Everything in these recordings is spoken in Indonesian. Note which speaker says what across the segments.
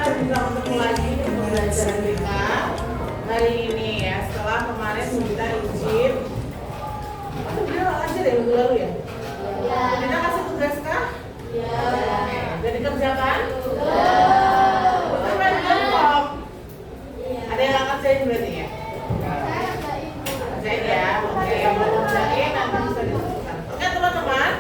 Speaker 1: bisa ketemu lagi di pembelajaran kita hari ini ya. Setelah kemarin kita izin, dia ajar ya minggu lalu ya. Kita kasih tugas kah? Ya. Jadi kerjakan? Ada yang nggak kerjain berarti ya? Kerjain ya. Oke, yang mau kerjain nanti bisa disebutkan. Oke teman-teman,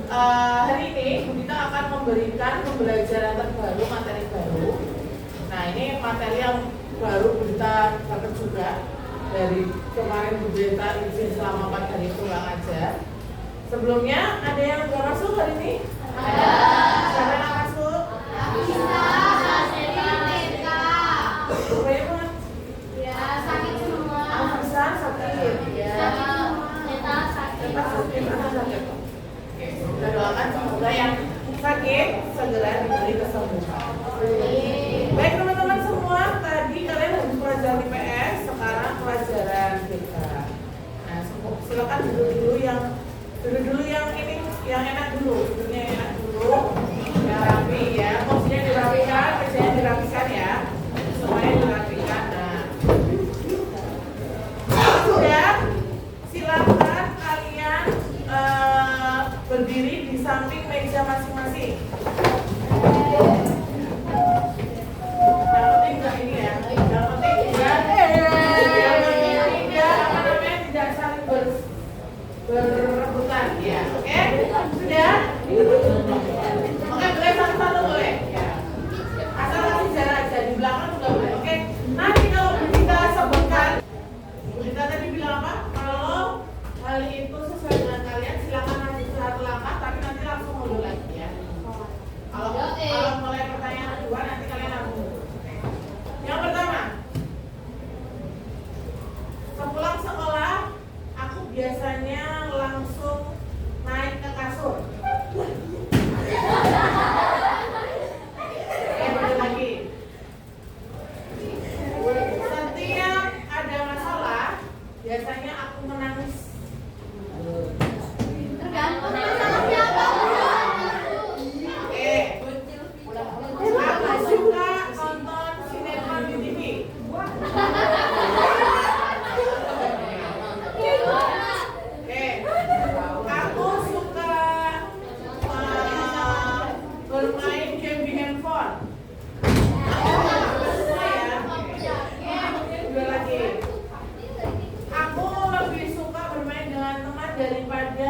Speaker 1: hari ini kita akan memberikan pembelajaran terbaru, materi baru. Nah ini materi yang baru kita dapat juga dari kemarin Bu Beta izin selama 4 hari pulang aja. Sebelumnya ada yang nggak masuk hari ini? Ada. Siapa yang nggak masuk?
Speaker 2: Bisa.
Speaker 1: Rupanya banget.
Speaker 2: Ya sakit semua.
Speaker 1: Bisa sakit. Ya.
Speaker 2: Sakit.
Speaker 1: Oke, kita doakan semoga yang sakit segera diberi kesembuhan. Baik teman-teman semua, tadi kalian habis pelajaran IPS, sekarang pelajaran BK. Nah, silakan duduk dulu yang ini, yang enak dulu, duduknya yang enak dulu, yang rapi ya, kursinya dirapikan, mejanya dirapikan ya, semuanya dirapikan. Nah, sudah, silakan kalian berdiri di samping meja masing-masing. Berebutan ya, oke? Sudah? Oke, boleh satu-satu boleh? Ya. Asal kasih jarak aja, di belakang juga boleh, oke? Nanti kalau kita sebutkan, kita tadi bilang apa? Kalau hal itu sesuai dengan kalian, silakan maju satu langkah, tapi nanti langsung mundur lagi ya. Kalau mulai pertanyaan kedua, nanti kalian langsung mundur. Yang pertama, sepulang sekolah, aku biasanya langsung naik ke kasur. Betul lagi. Setiap ada masalah, biasanya aku menangis.
Speaker 2: Tergantung sama siapa.
Speaker 1: Aku suka nonton sinetron di TV. Aku suka bermain game di handphone. Dua lagi. Aku lebih suka bermain dengan teman daripada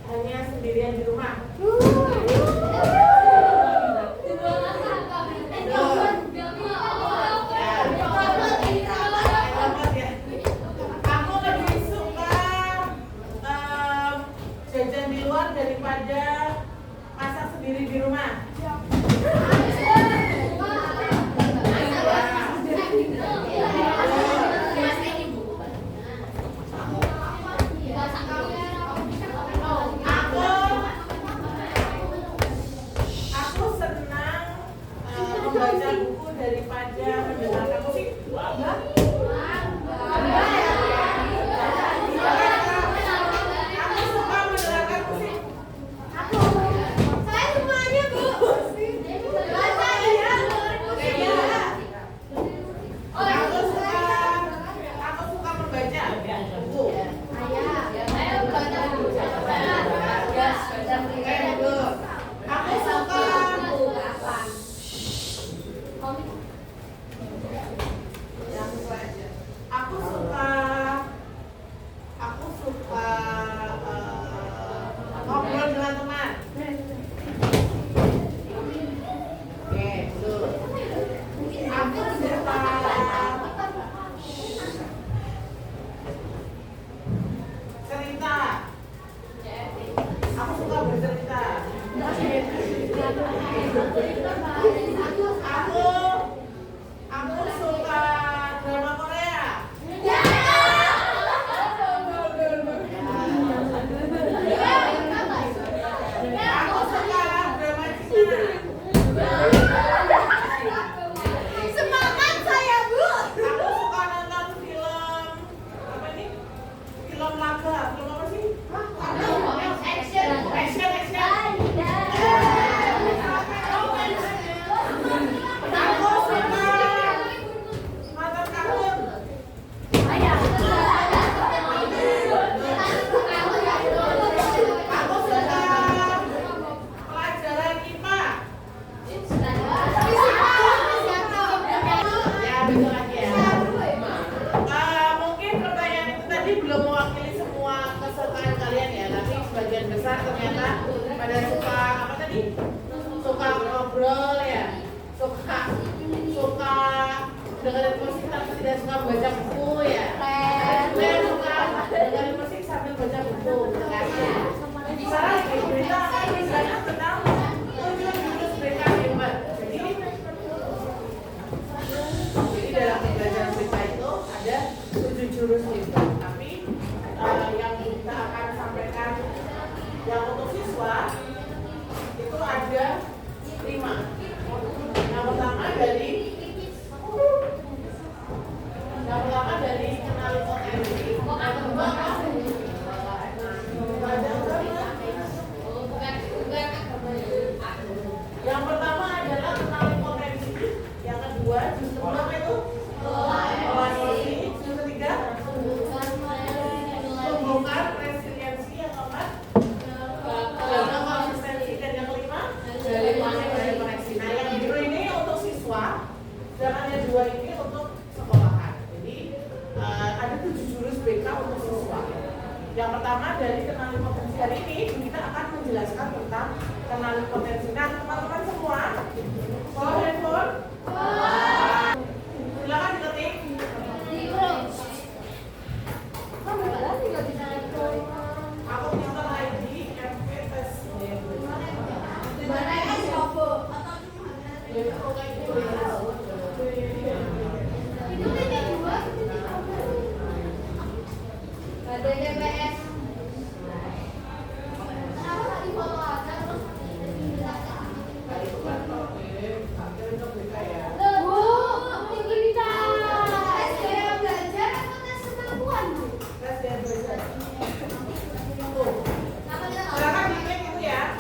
Speaker 1: hanya sendirian di rumah. Aku lebih suka jajan di luar daripada masak sendiri di rumah. Aku senang membaca buku daripada mendengarkan musik. Aku suka mendengarkan musik.
Speaker 2: Saya semuanya, Bu. Baca ya.
Speaker 1: Aku suka membaca buku.
Speaker 2: Saya baca buku.
Speaker 1: Aku suka ngobrol dengan teman. Oke, betul. Aku suka cerita. Aku suka bercerita. Aku dengerin musik tapi tidak suka baca buku ya. Ada yang suka dengerin musik sambil baca buku, kan? Misalnya kayak berita misalnya tentang 7 jurus BK hebat. Jadi dalam pembelajaran BK itu ada 7 jurus hebat. Tapi yang kita akan sampaikan yang untuk siswa itu ada 5. Yang pertama dari kenali potensi. Yang kedua yang pertama adalah kenali potensi. Yang kedua justru apa itu? Evaluasi. Yang ketiga tumbuhkan resiliensi. Yang keempat jaga konsistensi. Dan yang kelima jalin koneksi. Nah yang biru ini untuk siswa, sedangkan yang 2 ini untuk sekolahan. Jadi ada 7 jurus BK untuk siswa. Yang pertama dari kenali potensi. Hari ini kita akan menjelaskan tentang kenali potensi. Nah teman-teman semua, bawa handphone, silakan diketik. Aku nyontek ID MPS.
Speaker 2: Ada DPS. Kenapa tadi foto aja terus Bu, tinggi kita. Saya belajar atau tes kemampuan, Bu? Apa kita tahu?
Speaker 1: Silakan diklik itu ya.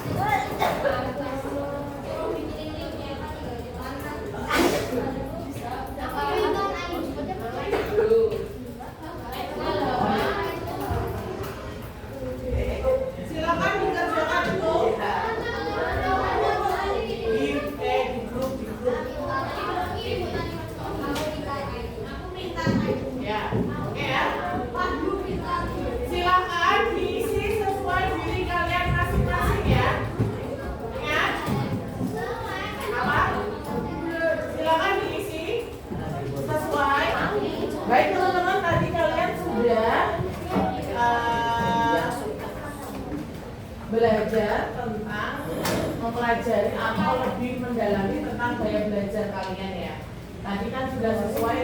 Speaker 1: Silakan dikerjakan itu di grup. Ya, oke ya. Silakan diisi sesuai diri kalian masing-masing ya. Ingat? Apa? Silakan diisi sesuai. Baik teman-teman, tadi kalian sudah belajar tentang mempelajari atau lebih mendalami tentang gaya belajar kalian ya. Tadi kan sudah sesuai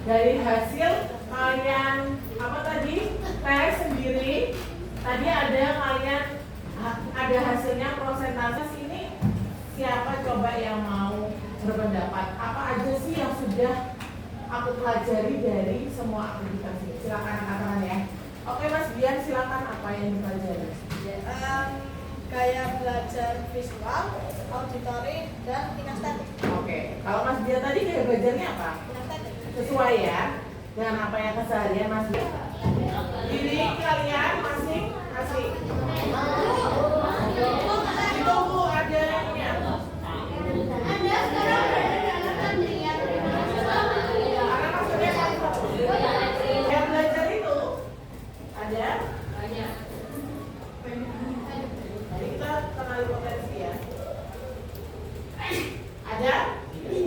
Speaker 1: dari hasil kalian apa tadi tes sendiri. Tadi ada kalian ada hasilnya prosentase. Ini siapa coba yang mau berpendapat? Apa aja sih yang sudah aku pelajari dari semua aktivitas ini? Silakan katakan ya. Oke Mas Bian, silakan apa yang dipelajari?
Speaker 3: Gaya belajar visual, auditory, dan kinestetik.
Speaker 1: Oke, kalau Mas Bian tadi gaya belajarnya apa?
Speaker 3: Kinestetik.
Speaker 1: Sesuai ya dengan apa yang keseharian Mas Bian. Diri kalian masing-masing. Itu Bu ada ini ya.
Speaker 2: Anda sekarang berada dalam antrian.
Speaker 1: Karena maksudnya yang belajar itu ada. Jadi kita kenali potensi ya. Ada 3.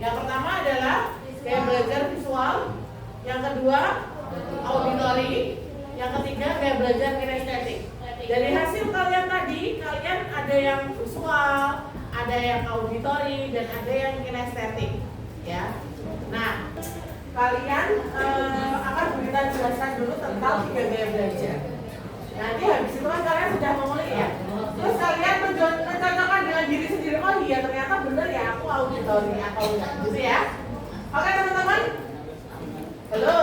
Speaker 1: Yang pertama adalah gaya belajar visual, yang kedua auditory, yang ketiga gaya belajar kinestetik. Dari hasil kalian tadi, kalian ada yang visual, ada yang auditory, dan ada yang kinestetik, ya. Nah, kalian akan kita jelaskan dulu tentang 3 gaya belajar. Nanti habis itu kan kalian sudah mengulik ya. Terus kalian mencocokkan dengan diri sendiri. Oh iya ternyata benar ya aku auditory atau enggak gitu ya. Oke teman-teman. Halo.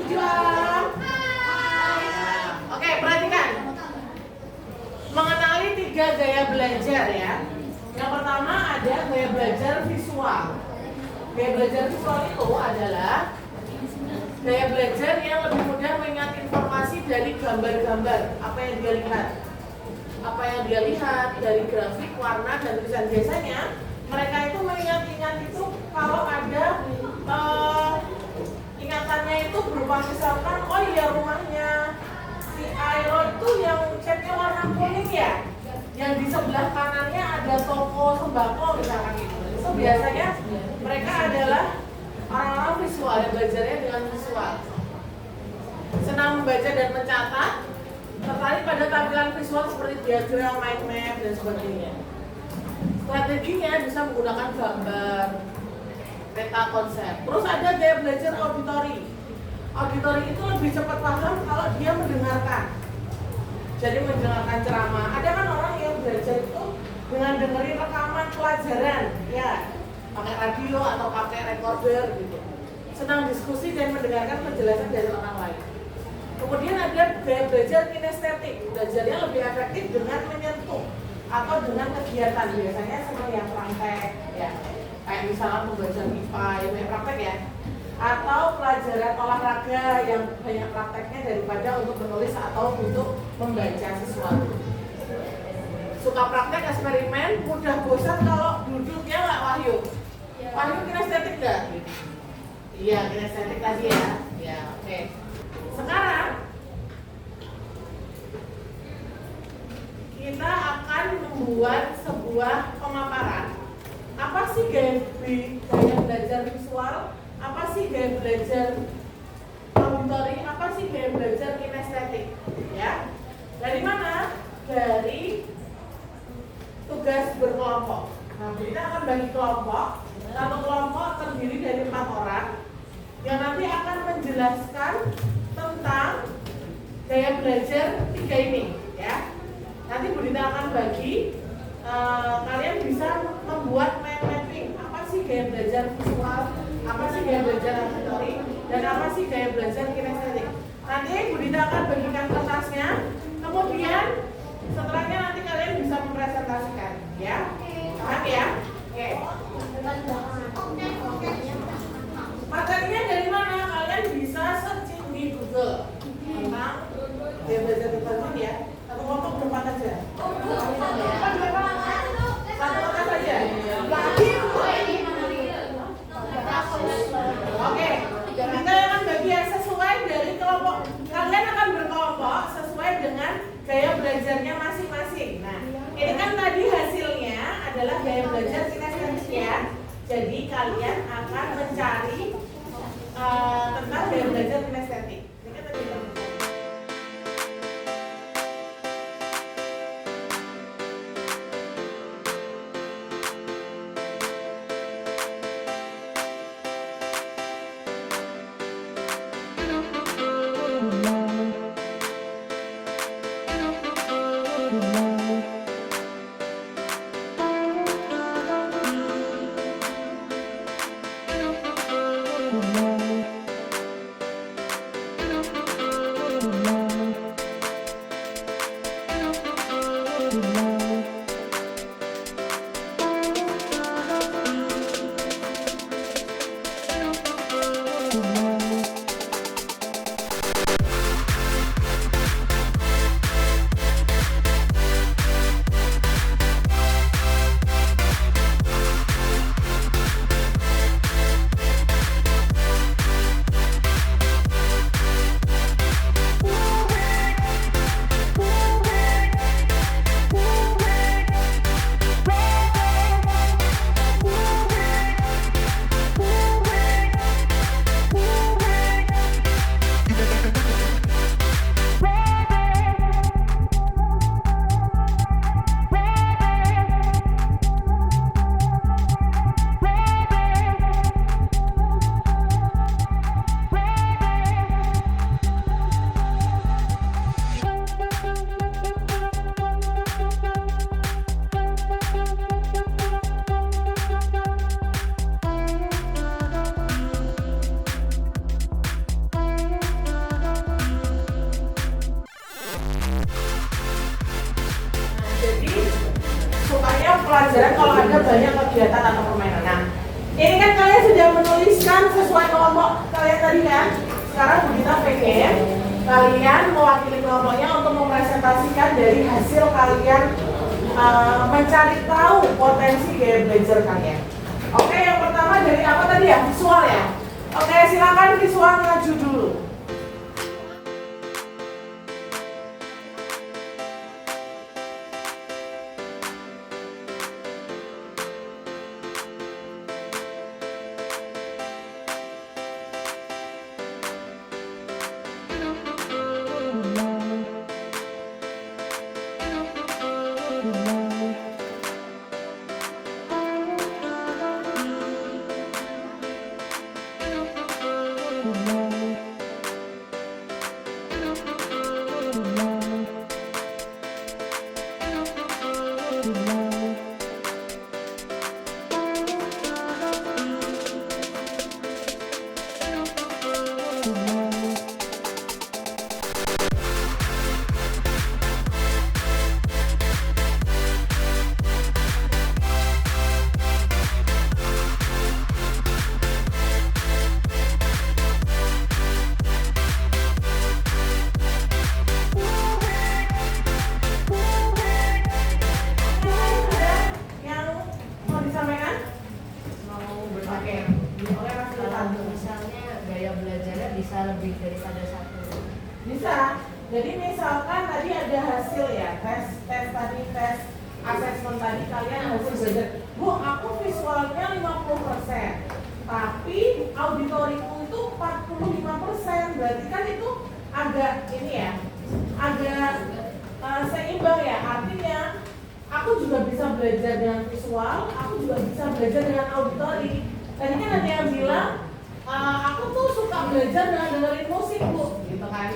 Speaker 1: Jual. Oke perhatikan. Mengenali 3 gaya belajar ya. Yang pertama ada gaya belajar visual. Gaya belajar visual itu adalah gaya belajar yang lebih mudah mengingat informasi dari gambar-gambar apa yang dia lihat. Apa yang dia lihat dari grafik, warna, dan tulisan. Biasanya mereka itu mengingat-ingat itu kalau ada ingatannya itu berupa misalkan, oh iya rumahnya si Airo itu yang catnya warna kuning ya, yang di sebelah kanannya ada toko sembako misalkan gitu. itu biasanya mereka adalah orang-orang visual yang belajarnya dengan visual. Senang membaca dan mencatat, tertarik pada tampilan visual seperti diagram, mind map, dan sebagainya. Strateginya bisa menggunakan gambar, peta konsep. Terus ada gaya belajar auditori. Auditori itu lebih cepat paham kalau dia mendengarkan. Jadi mendengarkan ceramah. Ada kan orang yang belajar itu dengan dengerin rekaman pelajaran, ya, pakai radio atau pakai recorder gitu. Senang diskusi dan mendengarkan penjelasan dari orang lain. Kemudian ada gaya belajar kinestetik. Belajarnya lebih efektif dengan menyentuh atau dengan kegiatan, biasanya seperti yang praktek, ya, kayak misalnya membaca MIPA, yang banyak praktek ya, atau pelajaran olahraga yang banyak prakteknya daripada untuk menulis atau untuk membaca sesuatu. Suka praktek eksperimen, mudah bosan kalau duduknya nggak Wahyu. Wahyu kinestetik nggak? Iya, kinestetik tadi ya. Ya, oke. Sekarang kita akan membuat sebuah pemaparan. Apa sih gaya belajar visual? Apa sih gaya belajar auditori? Apa sih gaya belajar kinestetik? Ya. Dari mana? Dari tugas berkelompok. Nah, kita akan bagi kelompok. Satu kelompok terdiri dari 4 orang yang nanti akan menjelaskan tentang gaya belajar 3 ini, ya. Nanti Bu Dita akan bagi, kalian bisa membuat mind mapping. Apa sih gaya belajar visual? Apa sih gaya belajar auditori? Dan apa sih gaya belajar kinestetik? Nanti Bu Dita akan bagikan kertasnya. Kemudian setelahnya nanti kalian bisa mempresentasikan, ya. Paham ya? Oke. Materinya dari mana? Kalian bisa searching di Google tentang gaya belajar auditori ya. Satu kelompok berapa aja? Satu kertas aja. Lagi. Oke. Kita akan bagi yang sesuai dari kelompok. Kalian akan berkelompok sesuai dengan gaya belajarnya masing-masing. Nah, ini kan tadi hasilnya adalah gaya belajar kinestetik ya. Jadi kalian akan mencari tentang gaya belajar kinestetik. Pelajaran kalau ada banyak kegiatan atau permainan. Nah, ini kan kalian sudah menuliskan sesuai kelompok kalian tadi kan. Sekarang Bu Dita pengen kalian mewakili kelompoknya untuk mempresentasikan dari hasil kalian mencari tahu potensi gaya belajar kalian. Oke, yang pertama dari apa tadi ya? Visual ya. Oke, silakan visual maju dulu.
Speaker 2: bisa lebih daripada satu.
Speaker 1: Bisa. Jadi misalkan tadi ada hasil ya, tes assessment tadi kalian hasil belajar. Bu, aku visualnya 50%, tapi auditoriku itu 45%. Berarti kan itu agak ini ya, agak seimbang ya. Artinya aku juga bisa belajar dengan visual, aku juga bisa belajar dengan auditori. Tadi kan ada yang bilang, aku tuh suka belajar dengan dengerin musik Bu, gitu kan.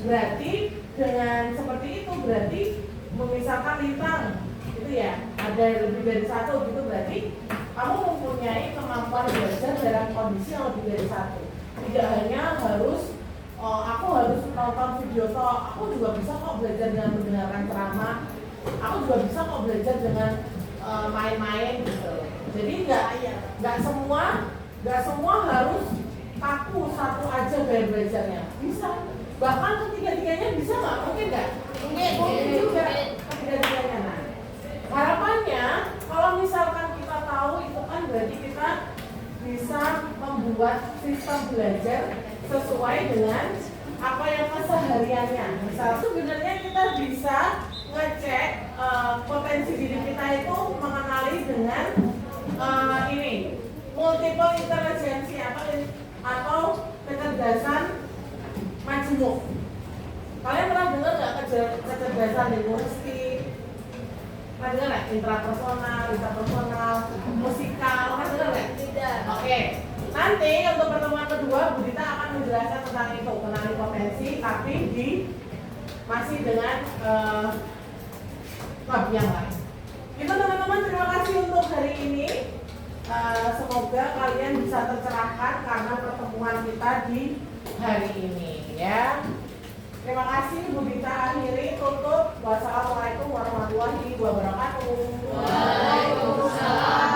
Speaker 1: Berarti dengan seperti itu berarti memisahkan lintang itu ya, ada lebih dari satu gitu, berarti kamu mempunyai kemampuan belajar dalam kondisi yang lebih dari satu. Tidak hanya harus aku harus nonton video toh, aku juga bisa kok belajar dengan mendengarkan ceramah, aku juga bisa kok belajar dengan main-main gitu. Jadi nggak semua harus kaku satu aja gaya belajarnya, bisa. Bahkan ketiga-tiganya bisa nggak? Mungkin nggak? Mungkin juga ketiga-tiganya. Nah, harapannya kalau misalkan kita tahu itu kan berarti kita bisa membuat sistem belajar sesuai dengan apa yang kesehariannya. Misal sebenarnya kita bisa ngecek potensi diri kita itu mengenali dengan ini multiple intelligence atau kecerdasan majemuk. Kalian pernah dengar nggak kecerdasan linguistik? Pernah dengar nggak? Intrapersonal, interpersonal, musikal, pernah dengar nggak?
Speaker 3: Tidak.
Speaker 1: Oke. Nanti untuk pertemuan kedua Bu Dita akan menjelaskan tentang itu, mengenali potensi, tapi masih dengan bab yang lain. Itu teman-teman, terima kasih untuk hari ini. Semoga kalian bisa tercerahkan karena pertemuan kita di hari ini ya. Terima kasih Bu Dita, akhiri tutup. Wassalamualaikum warahmatullahi wabarakatuh.
Speaker 2: Waalaikumsalam.